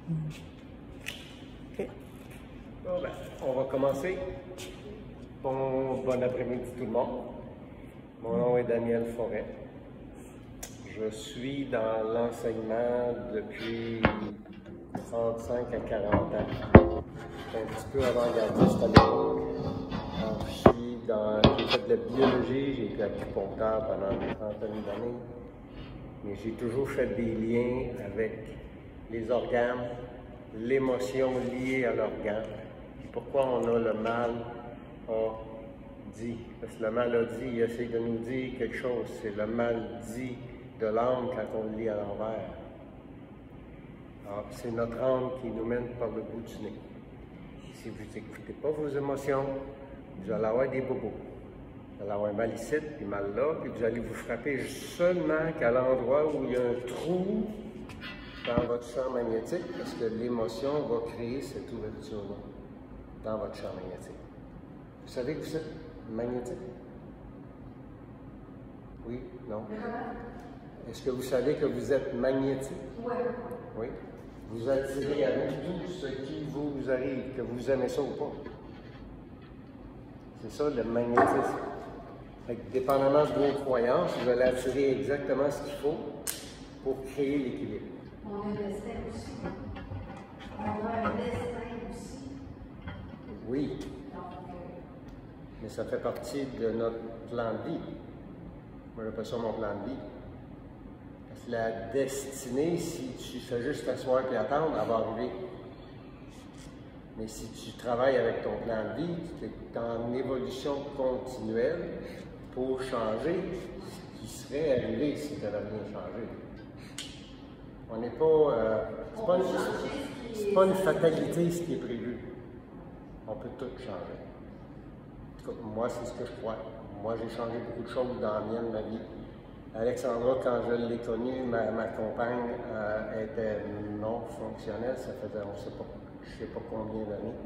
OK. Bon, ben, on va commencer. Bon après-midi tout le monde. Mon nom est Daniel Forêt. Je suis dans l'enseignement depuis 35 à 40 ans. C'est un petit peu avant-gardiste à l'époque. J'ai fait de la biologie, j'ai été acupuncteur pendant une trentaine d'années. Mais j'ai toujours fait des liens avec les organes, l'émotion liée à l'organe. Et pourquoi on a le mal a dit? Parce que le mal a dit, il essaie de nous dire quelque chose. C'est le mal dit de l'âme quand on le lit à l'envers. Alors, c'est notre âme qui nous mène par le bout du nez. Si vous n'écoutez pas vos émotions, vous allez avoir des bobos. Vous allez avoir mal ici, puis mal là, puis vous allez vous frapper seulement qu'à l'endroit où il y a un trou dans votre champ magnétique, parce que l'émotion va créer cette ouverture-là dans votre champ magnétique. Vous savez que vous êtes magnétique? Oui? Non? Est-ce que vous savez que vous êtes magnétique? Oui. Oui? Vous attirez avec tout ce qui vous arrive, que vous aimez ça ou pas. C'est ça le magnétisme. Dépendamment de vos croyances, vous allez attirer exactement ce qu'il faut pour créer l'équilibre. On a un destin aussi. On a un destin aussi. Oui. Mais ça fait partie de notre plan de vie. Moi, j'appelle ça mon plan de vie. Parce que la destinée, si tu fais juste t'asseoir et attendre, elle va arriver. Mais si tu travailles avec ton plan de vie, tu es en évolution continuelle pour changer ce qui serait arrivé si tu n'avais rien changé. On n'est pas... c'est pas une fatalité ce qui est prévu. On peut tout changer. En tout cas, moi, c'est ce que je crois. Moi, j'ai changé beaucoup de choses dans la mienne, ma vie. Alexandra, quand je l'ai connue, ma compagne était non fonctionnelle. Ça faisait, je ne sais pas combien d'années.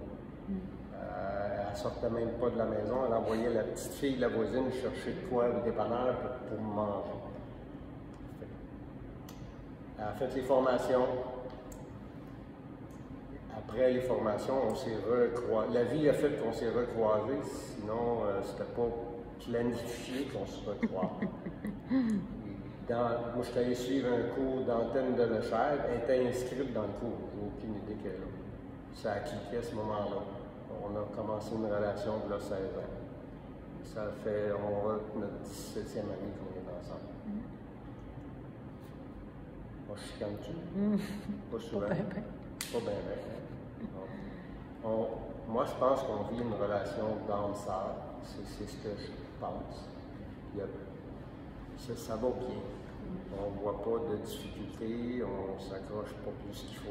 Elle ne sortait même pas de la maison. Elle envoyait la petite fille de la voisine chercher de quoi au dépanneur pour manger. Elle a fait les formations. Après les formations, on s'est recroisés. La vie a fait qu'on s'est recroisés, sinon c'était pas planifié qu'on se recroise. Moi, je suis allé suivre un cours d'antenne de Lechère. Elle était inscrite dans le cours. Je n'ai aucune idée qu'elle a. Ça a cliqué à ce moment-là. On a commencé une relation de 16 ans. Ça fait, on va notre 17e année qu'on est ensemble. Moi, je suis comme tu. Pas souvent. Pas bien. Moi, je pense qu'on vit une relation d'âme-sœur. C'est ce que je pense. Ça va bien. On ne voit pas de difficultés, on ne s'accroche pas plus qu'il faut.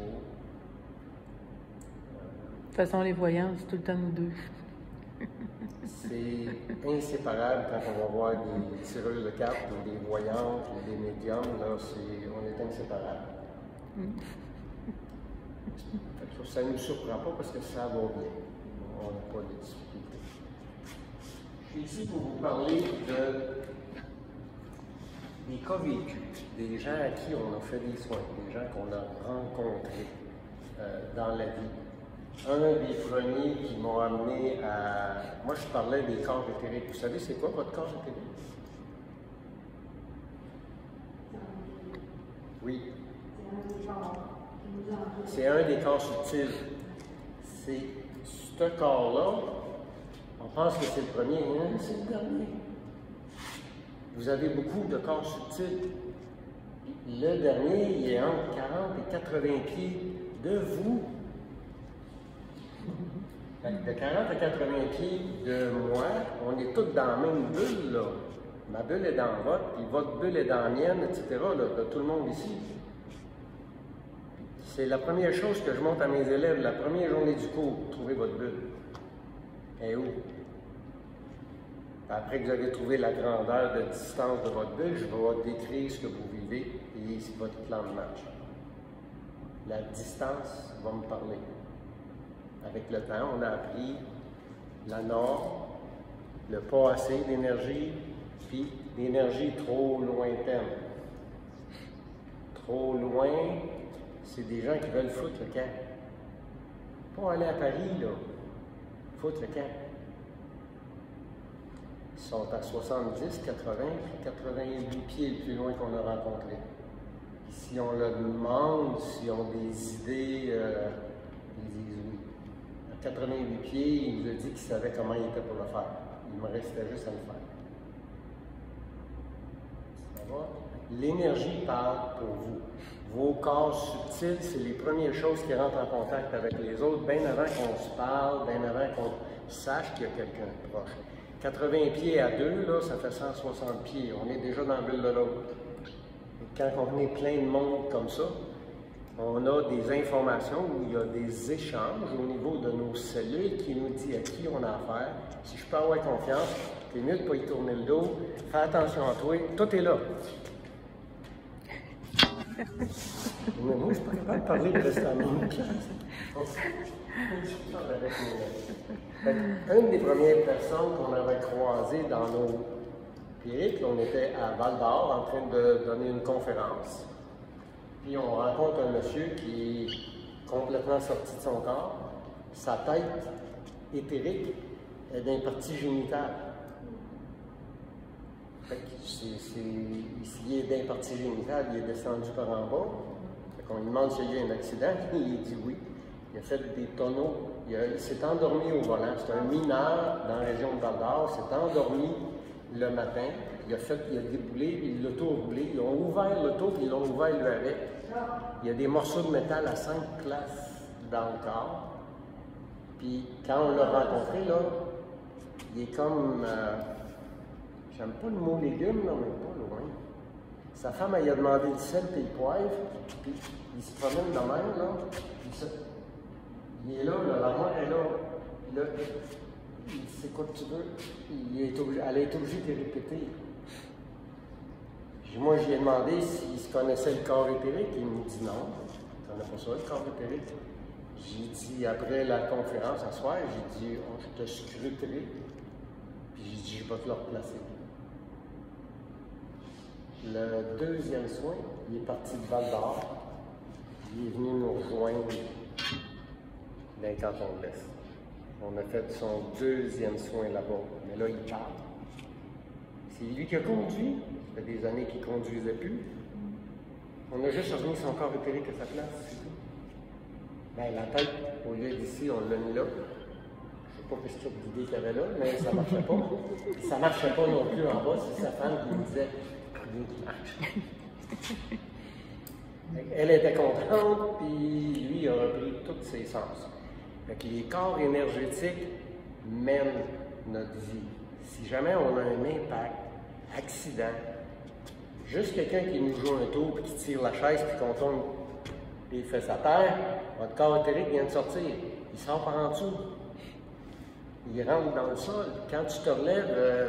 De toute façon, les voyants, c'est tout le temps nous deux. C'est inséparable quand on va voir des tireuses de cartes ou des voyantes ou des médiums, là, on est inséparables. Ça ne nous surprend pas parce que ça va bien. On n'a pas de difficultés. Je suis ici pour vous parler des cas vécus, des gens à qui on a fait des soins, des gens qu'on a rencontrés dans la vie. Un des premiers qui m'ont amené à... Moi, je parlais des corps éthériques. Vous savez, c'est quoi votre corps éthérique? Oui. C'est un des corps subtils. C'est ce corps-là, on pense que c'est le premier, hein? C'est le dernier. Vous avez beaucoup de corps subtils. Le dernier, il est entre 40 et 80 pieds de vous. De 40 à 80 pieds de moi, on est tous dans la même bulle, là. Ma bulle est dans votre, puis votre bulle est dans la mienne, etc., là, de tout le monde ici. C'est la première chose que je montre à mes élèves, la première journée du cours, trouver votre bulle. Elle est où? Après que vous avez trouvé la grandeur de distance de votre bulle, je vais décrire ce que vous vivez et votre plan de match. La distance va me parler. Avec le temps, on a appris la norme, le pas assez d'énergie, puis l'énergie trop lointaine. Trop loin, c'est des gens qui veulent foutre le camp. Pas aller à Paris, là. Foutre le camp. Ils sont à 70, 80, 88 pieds le plus loin qu'on a rencontré. Puis si on leur demande s'ils ont des idées, ils disent oui. À 88 pieds, il nous a dit qu'il savait comment il était pour le faire. Il me restait juste à le faire. Ça va? L'énergie parle pour vous. Vos corps subtils, c'est les premières choses qui rentrent en contact avec les autres, bien avant qu'on se parle, bien avant qu'on sache qu'il y a quelqu'un de proche. 80 pieds à 2, là, ça fait 160 pieds. On est déjà dans le bulle de l'autre. Quand on est plein de monde comme ça, on a des informations où il y a des échanges au niveau de nos cellules qui nous disent à qui on a affaire. Si je peux avoir confiance, c'est mieux de ne pas y tourner le dos. Fais attention à toi. Tout est là. Mais moi, je ne suis pas capable de parler de rester à la même place. Une des premières personnes qu'on avait croisées dans nos périples, on était à Val-d'Or en train de donner une conférence. Puis on rencontre un monsieur qui est complètement sorti de son corps. Sa tête éthérique est d'un partie génitale. S'il est d'un partie génitale, il est descendu par en bas. On lui demande s'il y a eu un accident, il dit oui. Il a fait des tonneaux. Il s'est endormi au volant. C'est un mineur dans la région de Val-d'Or. Il s'est endormi le matin. Il a déboulé, l'auto a roulé. Ils ont ouvert l'auto, puis ils l'ont ouvert lui avec. Il y a des morceaux de métal à 5 places dans le corps. Puis quand on l'a rencontré, là, il est comme... j'aime pas le mot légume, là, mais pas loin. Sa femme, elle lui a demandé le sel et le poivre, puis il se promène de même, là. Il est là, la mère est là. Puis là, c'est quoi que tu veux? Elle a été obligée de répéter. Puis moi, je lui ai demandé s'il se connaissait le corps éthérique. Il me dit non, il ne connaît pas ça, le corps éthérique. J'ai dit, après la conférence à soir, j'ai dit, oh, je te scruterai. Puis j'ai dit, je vais te le replacer. Le deuxième soin, il est parti de Val-d'Or. Il est venu nous rejoindre dans le canton de l'Est. On a fait son deuxième soin là-bas. Mais là, il parle. C'est lui qui a conduit. Ça fait des années qu'il ne conduisait plus. On a juste remis son corps éthérique à sa place, c'est tout. Ben, la tête, au lieu d'ici, on l'a mis là. Je ne sais pas quelle sorte d'idée qu'il y avait là, mais ça ne marchait pas. Ça ne marchait pas non plus en bas. C'est sa femme qui me disait qui marche. Elle était contente, puis lui a repris tous ses sens. Fait que les corps énergétiques mènent notre vie. Si jamais on a un impact, accident, juste quelqu'un qui nous joue un tour, puis qui tire la chaise, puis qu'on tombe les fesses à terre, votre corps éthérique vient de sortir. Il sort par en dessous. Il rentre dans le sol. Quand tu te relèves,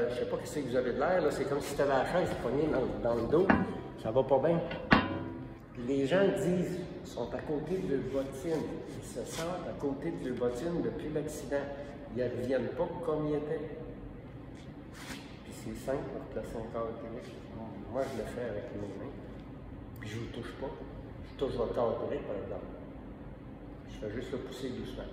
je ne sais pas ce que vous avez de l'air, c'est comme si tu avais la chaise poignée dans le dos. Ça va pas bien. Puis les gens disent, ils sont à côté de leur bottine. Ils se sentent à côté de leur bottine depuis l'accident. Ils ne reviennent pas comme ils étaient. Puis c'est simple pour placer un corps éthérique. Moi, je le fais avec mes mains. Puis je ne vous touche pas. Je touche votre corps éthérique, par exemple. Je fais juste le pousser doucement.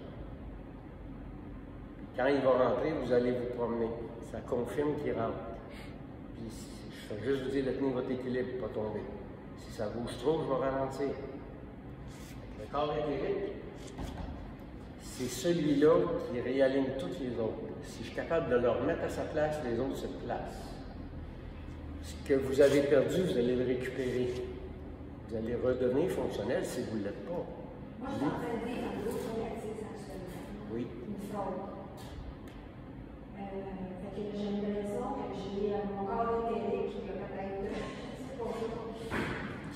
Quand il va rentrer, vous allez vous promener. Ça confirme qu'il rentre. Puis je fais juste vous dire de tenir votre équilibre, pas tomber. Si ça bouge trop, je vais ralentir. Le corps éthérique, c'est celui-là qui réaligne toutes les autres. Si je suis capable de le remettre à sa place, les autres se placent. Ce que vous avez perdu, vous allez le récupérer. Vous allez redevenir fonctionnel si vous ne l'êtes pas. Moi, je m'entendais dans d'autres réactifs actuellement. Oui. Une fraude. Fait que j'ai l'impression que j'ai mon corps éthérique qui a peut-être.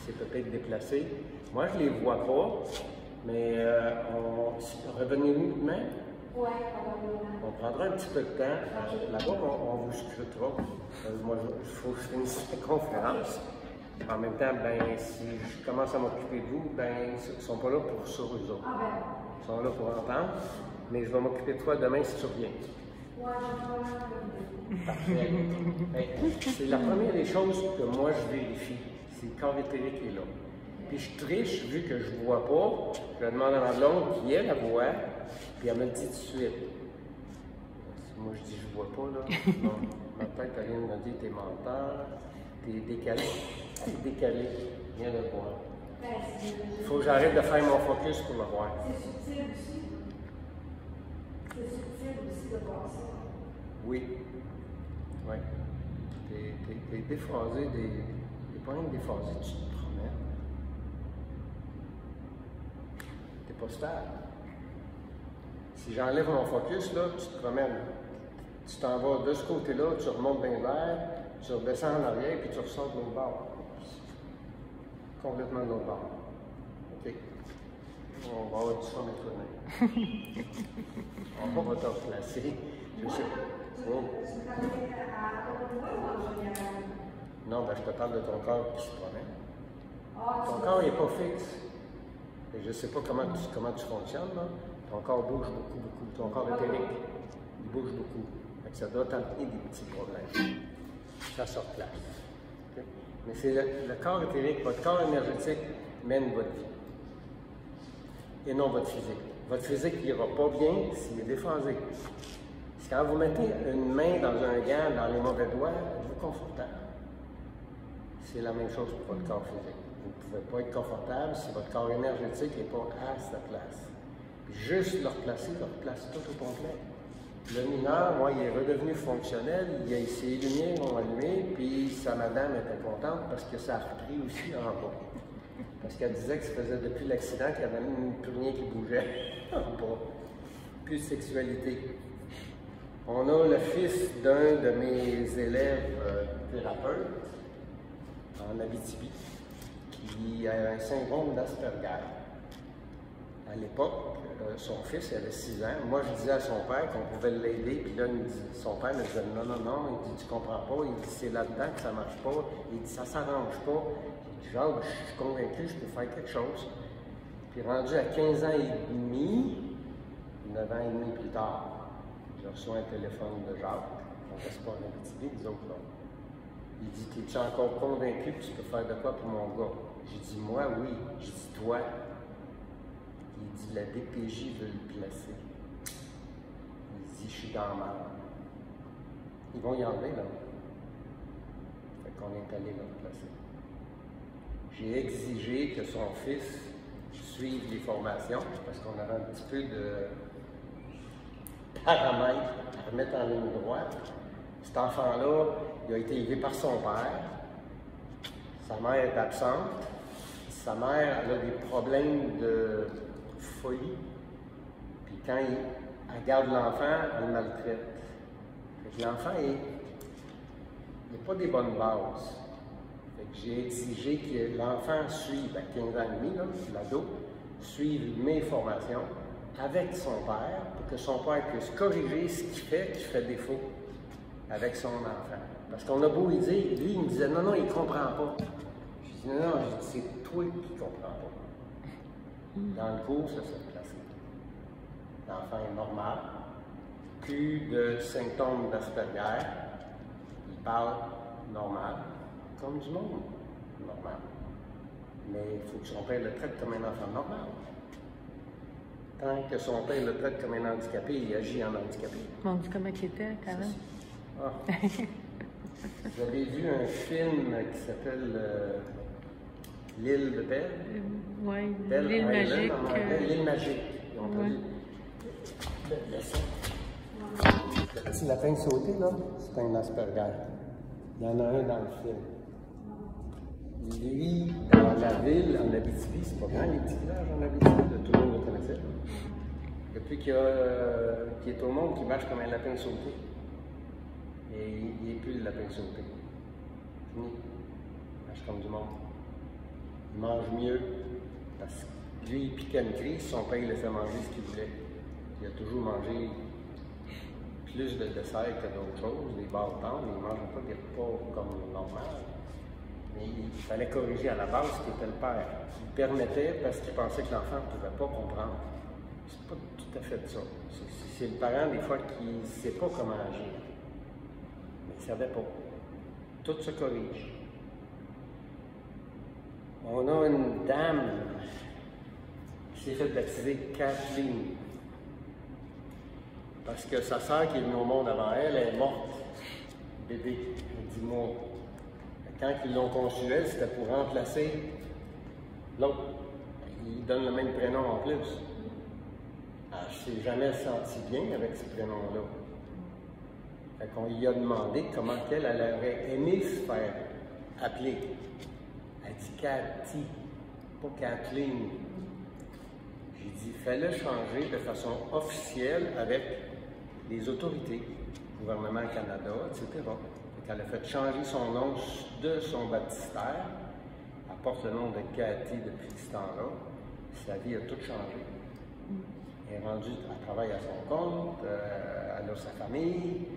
C'est peut-être déplacé. Moi, je ne les vois pas, mais revenez-nous demain. Oui, probablement. On prendra un petit peu de temps. Là-bas, on vous scrutera. Moi, il faut que je finisse la conférence. En même temps, ben, si je commence à m'occuper de vous, ben, ils ne sont pas là pour ça, eux autres. Ah ben. Ils sont là pour entendre. Mais je vais m'occuper de toi demain si tu reviens. Ouais, je vais Parfait. C'est la première des choses que moi je vérifie. C'est le corps éthérique est là. Puis je triche, vu que je ne vois pas, je demande à ma blonde qui elle voit, puis elle me le dit tout de suite. Moi, je dis, je ne vois pas, là. Non, ma tête, elle vient de me dire, t'es menteur, t'es décalé. T'es décalé, viens le voir. Il faut que j'arrête de faire mon focus pour le voir. C'est subtil aussi. C'est subtil aussi de voir ça. Oui. Oui. T'es déphasé, t'es pas rien que déphasé, tu te promènes. T'es pas stable. Si j'enlève mon focus, là, tu te promènes. Tu t'en vas de ce côté-là, tu remontes dans l'air, tu redescends en arrière, puis tu ressors de l'autre bord. Complètement de l'autre bord. OK. On va avoir du son étonné. On va te replacer. Je sais pas. Oh. Non, ben, je te parle de ton corps qui se promène. Ton corps n'est pas fixe. Et je ne sais pas comment tu fonctionnes, là. Ton corps bouge beaucoup. Ton corps éthérique, il bouge beaucoup. Fait que ça doit t'amener des petits problèmes. Ça se replace. Okay? Mais c'est le corps éthérique, votre corps énergétique mène votre vie. Et non votre physique. Votre physique n'ira pas bien s'il est déphasé. Quand vous mettez une main dans un gant, dans les mauvais doigts, êtes-vous confortable? C'est la même chose pour votre corps physique. Vous ne pouvez pas être confortable si votre corps énergétique n'est pas à sa place. Puis juste le replacer, le replace tout au complet. Le mineur, moi, il est redevenu fonctionnel, ses lumières ont allumé, puis sa madame était contente parce que ça a repris aussi en bas. Parce qu'elle disait que ça faisait depuis l'accident qu'il n'y avait plus rien qui bougeait en bas. Plus de sexualité. On a le fils d'un de mes élèves thérapeutes en Abitibi qui a un syndrome d'Asperger. À l'époque, son fils avait 6 ans. Moi, je disais à son père qu'on pouvait l'aider, puis là, son père me disait non, il dit tu comprends pas, il dit c'est là-dedans que ça marche pas, il dit ça s'arrange pas. J'ai dit Jacques, je suis convaincu, je peux faire quelque chose. Puis rendu à 15 ans et demi, 9 ans et demi plus tard, j'ai reçu un téléphone de Jacques, on ne reste pas en Abitibi, nous autres là. Il dit, t'es-tu encore convaincu que tu peux faire de quoi pour mon gars? J'ai dit, moi, oui. J'ai dit, toi. Il dit, la DPJ veut le placer. Il dit, je suis dans la merde. Ils vont y enlever, là. Fait qu'on est allé le placer. J'ai exigé que son fils suive les formations, parce qu'on avait un petit peu de paramètres à remettre en ligne droite. Cet enfant-là, il a été élevé par son père. Sa mère est absente. Sa mère, elle a des problèmes de folie. Puis quand elle garde l'enfant, elle le maltraite. L'enfant, il n'a pas des bonnes bases. J'ai exigé que l'enfant suive, à 15 ans et demi, l'ado, suive mes formations avec son père, pour que son père puisse corriger ce qu'il fait qui fait défaut avec son enfant. Parce qu'on a beau lui dire, lui, il me disait, non, il ne comprend pas. Je dis, non, c'est toi qui ne comprends pas. Dans le cours, ça s'est placé. L'enfant est normal, plus de symptômes d'Asperger, il parle normal, comme du monde, normal. Mais il faut que son père le traite comme un enfant normal. Tant que son père le traite comme un handicapé, il agit en handicapé. On dit comment il était quand même. Ah. Vous avez vu un film qui s'appelle L'île de Belle? Oui, Belle l'île Island, magique. en anglais, l'île magique. Ils ont traduit. Le petit lapin sauté, là, c'est un Asperger. Il y en a un dans le film. Lui, dans la ville, en Abitibi, c'est pas grand, les petits villages en Abitibi, tout le monde le connaissait. Depuis qu'il est au monde, qu'il marche comme un lapin sauté. Et il n'est plus le lapin sauté. Fini. Il marche comme du monde. Il mange mieux. Parce que lui, il piquait une crise, son père il laissait manger ce qu'il voulait. Il a toujours mangé plus de dessert que d'autres choses, des bâtons, mais il ne mangeait pas des repas comme normal. Mais il fallait corriger à la base ce qu'était le père. Il permettait parce qu'il pensait que l'enfant ne pouvait pas comprendre. C'est pas tout à fait ça. C'est le parent, des fois, qui ne sait pas comment agir. Mais il ne savait pas. Tout se corrige. On a une dame qui s'est fait baptiser Kathleen. Parce que sa sœur qui est venue au monde avant elle est morte, bébé, 10 mois. Quand ils l'ont conçue, elle, c'était pour remplacer l'autre. Il donne le même prénom en plus. Alors, je ne s'est jamais senti bien avec ce prénom-là. Fait qu'on lui a demandé comment elle aurait aimé se faire appeler. Elle dit Cathy, pas Kathleen. J'ai dit, fais-le changer de façon officielle avec les autorités, gouvernement Canada, etc. Elle a fait changer son nom de son baptistère. Elle porte le nom de Cathy depuis ce temps-là. Sa vie a tout changé. Elle est rendue, elle travaille à son compte, elle a sa famille.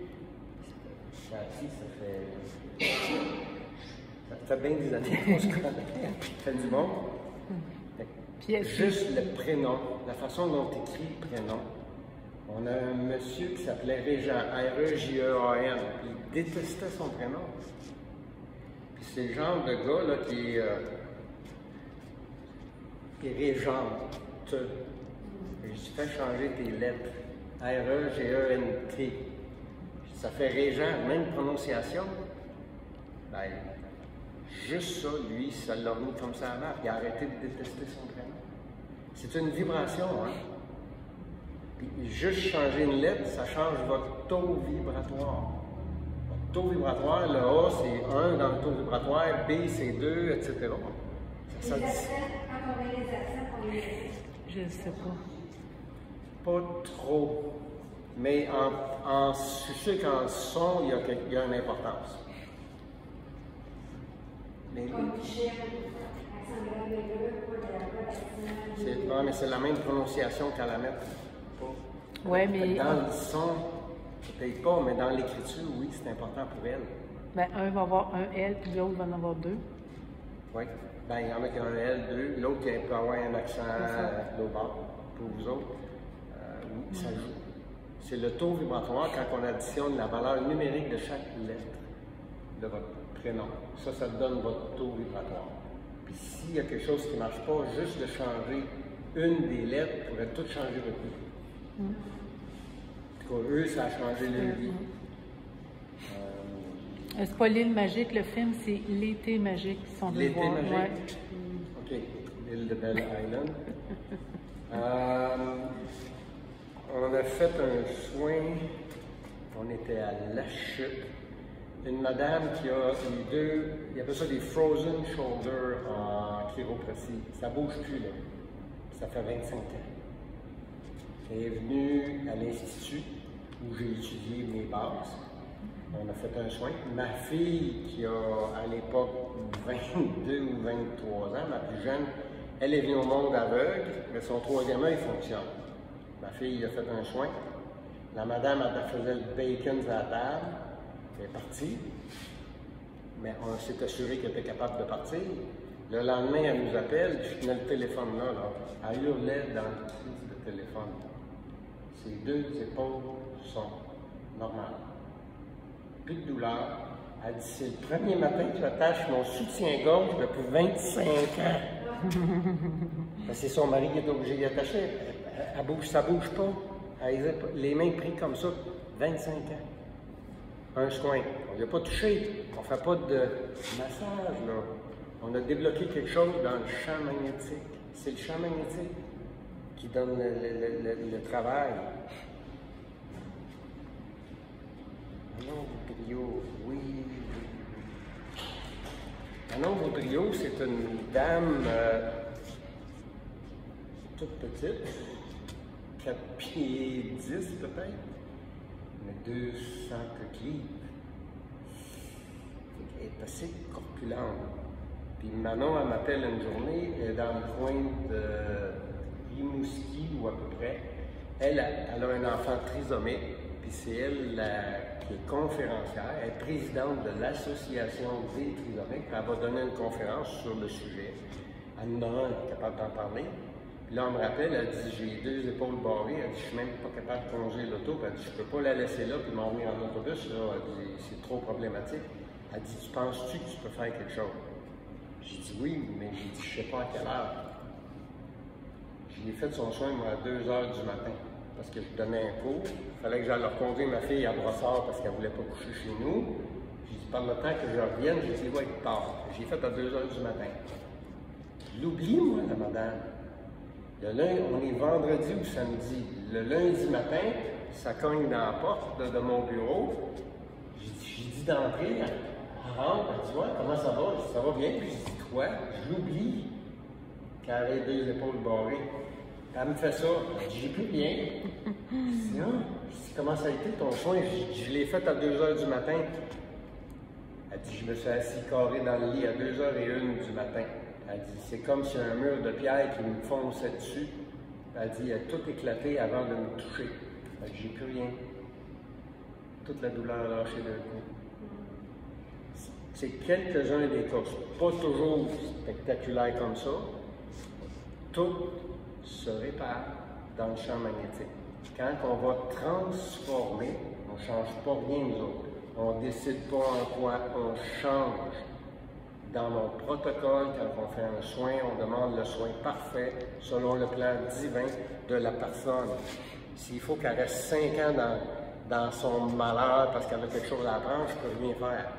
Cathy, ça fait bien des années qu'on se connaît. Ça fait du bon. Juste le prénom, la façon dont tu écris le prénom. On a un monsieur qui s'appelait Régent, R-E-J-E-A-N, puis il détestait son prénom. Puis c'est le genre de gars là, qui régente. Je fais changer tes lettres. R-E-G-E-N-T. Ça fait Régent, même prononciation. Ben, juste ça, lui, ça l'a mis comme ça à marque. Il a arrêté de détester son prénom. C'est une vibration, hein? Puis juste changer une lettre, ça change votre taux vibratoire. Votre taux vibratoire, le A, c'est 1 dans le taux vibratoire, B, c'est 2, etc. Ça, les accents, quand on met les accents, on les laisse. Je ne sais pas. pas trop. Mais je suis sûr qu'en son, il y a une importance. Mais, Comme Michel, accent grave de mais c'est la même prononciation qu'à la mettre. Oui, mais. Dans le son, peut-être pas, mais dans l'écriture, oui, c'est important pour elle. Ben, un va avoir un L, puis l'autre va en avoir deux. Oui. Ben, il y en a qui ont un L, deux. L'autre qui peut avoir un accent low bas pour vous autres. Oui, ça joue. C'est le taux vibratoire quand on additionne la valeur numérique de chaque lettre de votre prénom. Ça donne votre taux vibratoire. Puis s'il y a quelque chose qui ne marche pas, juste de changer une des lettres pourrait tout changer votre vie. En tout cas, eux, ça a changé leur vie. C'est pas l'île magique, le film, c'est l'été magique. L'été magique? Ouais. OK. L'île de Belle Island. On a fait un soin, on était à La Chute. Une madame qui a eu deux, il y avait ça des frozen shoulders en chiropratie. Ça bouge plus, là. Ça fait 25 ans. Elle est venue à l'Institut où j'ai étudié mes bases. On a fait un soin. Ma fille, qui a à l'époque 22 ou 23 ans, ma plus jeune, elle est venue au monde aveugle, mais son troisième œil fonctionne. Ma fille a fait un soin. La madame, elle faisait le bacon à la table. Elle est partie. Mais on s'est assuré qu'elle était capable de partir. Le lendemain, elle nous appelle. Je tenais le téléphone là. Elle hurlait dans le crise de téléphone. Ses deux épaules sont normales. Plus de douleur. Elle dit, c'est le premier matin que j'attache mon soutien-gorge depuis 25 ans. C'est son mari qui est obligé d'y attacher. Elle bouge, ça bouge pas. Elle a les mains prises comme ça, 25 ans. Un soin. On n'a pas touché. On ne fait pas de massage, là. On a débloqué quelque chose dans le champ magnétique. C'est le champ magnétique qui donne le travail. Manon Boudriot, oui. Manon Boudriot, c'est une dame toute petite, 4 pieds 10 peut-être, mais 200 livres. Elle est assez corpulente. Puis Manon, elle m'appelle une journée, elle est dans le coin de Rimouski ou à peu près. Elle a un enfant trisomique, puis c'est elle qui est conférencière, elle est présidente de l'association des trisomiques, puis elle va donner une conférence sur le sujet. Elle en a un qui est capable d'en parler. Puis là, on me rappelle, elle dit, j'ai 2 épaules barrées, elle dit, je suis même pas capable de conduire l'auto, puis elle dit, je peux pas la laisser là, puis m'emmener en autobus, là. Elle dit, c'est trop problématique. Elle dit, tu penses-tu que tu peux faire quelque chose? J'ai dit oui, mais j'ai dit, je ne sais pas à quelle heure. J'ai fait son soin, moi, à 2 heures du matin, parce que je donnais un cours. Il fallait que j'aille reconduire ma fille à Brossard parce qu'elle ne voulait pas coucher chez nous. J'ai dit, pendant le temps que je revienne, j'ai dit, ouais, tard. J'ai fait à 2 heures du matin. Je l'oublie, moi, la madame. Le lundi, on est vendredi ou samedi. Le lundi matin, ça cogne dans la porte de mon bureau. J'ai dit d'entrer, elle rentre, elle dit, ouais, comment ça va? Je dis, ça va bien. Puis je dis, quoi? Je l'oublie. Qu'elle avait 2 épaules barrées. Elle me fait ça. Je dis, j'ai plus rien. Je dis, ah. Je dis, comment ça a été ton soin? Je l'ai fait à 2 heures du matin. Elle dit, je me suis assis carré dans le lit à 2h01 du matin. Elle dit, c'est comme si un mur de pierre qui me fonçait dessus. Elle dit, il a tout éclaté avant de me toucher. Elle dit, j'ai plus rien. Toute la douleur a lâché d'un coup. C'est quelques-uns des cas, pas toujours spectaculaires comme ça. Tout se répare dans le champ magnétique. Quand on va transformer, on ne change pas rien nous autres. On ne décide pas en quoi on change. Dans mon protocole, quand on fait un soin, on demande le soin parfait selon le plan divin de la personne. S'il faut qu'elle reste 5 ans dans son malheur parce qu'elle a quelque chose à apprendre, je ne peux rien faire.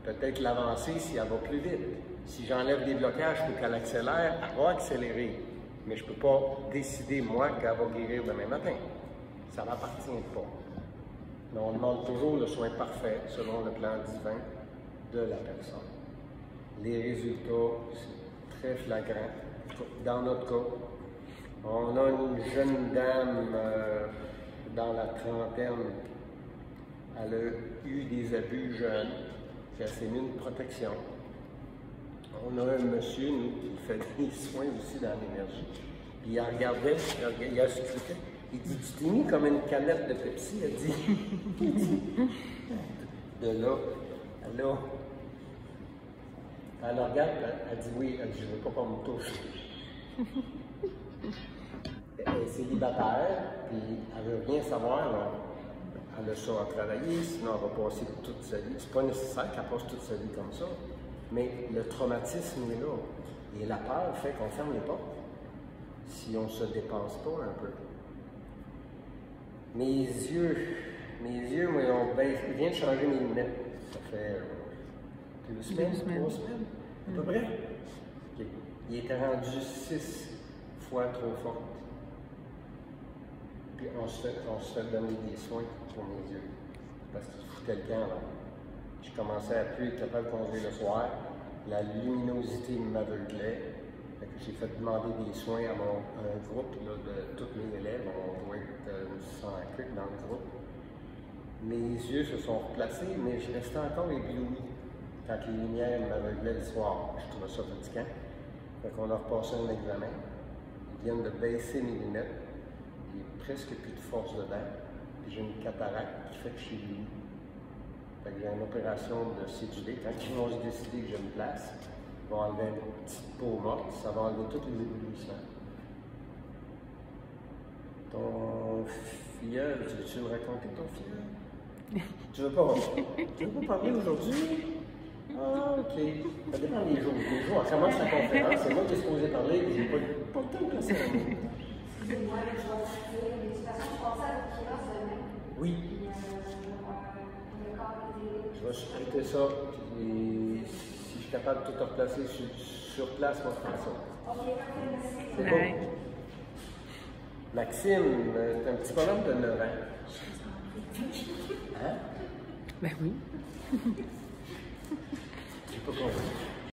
Peut-être l'avancer si elle va plus vite. Si j'enlève des blocages pour qu'elle accélère, elle va accélérer. Mais je ne peux pas décider, moi, qu'elle va guérir demain matin. Ça ne m'appartient pas. Mais on demande toujours le soin parfait selon le plan divin de la personne. Les résultats, c'est très flagrant. Dans notre cas, on a une jeune dame dans la trentaine. Elle a eu des abus jeunes, puis elle s'est mis une protection. On a un monsieur, nous, qui fait des soins aussi dans l'énergie. Puis il regardait, il a scruté. Il dit, tu t'es mis comme une canette de Pepsi, elle dit. De là, elle regarde, elle dit oui, elle dit, je ne veux pas qu'on me touche. Elle est célibataire, puis elle ne veut rien savoir. Là. Elle a ça à travailler, sinon elle va passer toute sa vie. C'est pas nécessaire qu'elle passe toute sa vie comme ça. Mais le traumatisme est là. Et la peur fait qu'on ferme les portes si on ne se dépense pas un peu. Mes yeux, moi, il vient de changer mes lunettes. Ça fait 2 semaines, 3 semaines, à peu près. Okay. Il était rendu 6 fois trop fort. Puis on se fait donner des soins pour mes yeux. Parce qu'il foutait le camp, là. Je commençais à plus être capable de conduire le soir. La luminosité m'aveuglait. J'ai fait demander des soins à un groupe là, de tous mes élèves. On doit être 100 dans le groupe. Mes yeux se sont replacés, mais je restais encore ébloui quand les lumières m'aveuglaient le soir. Je trouvais ça fatigant. Fait qu'on a repassé un examen. Ils viennent de baisser mes lunettes. Il n'y a presque plus de force dedans. Puis j'ai une cataracte qui fait que je suis ébloui. Fait que j'ai une opération de cédulé. Quand ils vont se décider que je me place, ils vont enlever une petite peau morte. Ça va enlever tous les éblouissements. Ton filleul, tu veux me raconter ton filleul? Tu veux pas parler aujourd'hui? Ah, ok. Ça dépend des jours. Les jours, on commence la conférence, c'est moi qui est supposé parler, j'ai pas le temps de passer. Excusez-moi, je vais partir. De toute façon, je pensais à votre kilos demain. Oui. Je vais supporter ça, puis si je suis capable de tout replacer sur place, moi, je fais ça. Ok, merci. C'est bon. Maxime, c'est un petit bonhomme de 9 ans. Hein? Ben oui.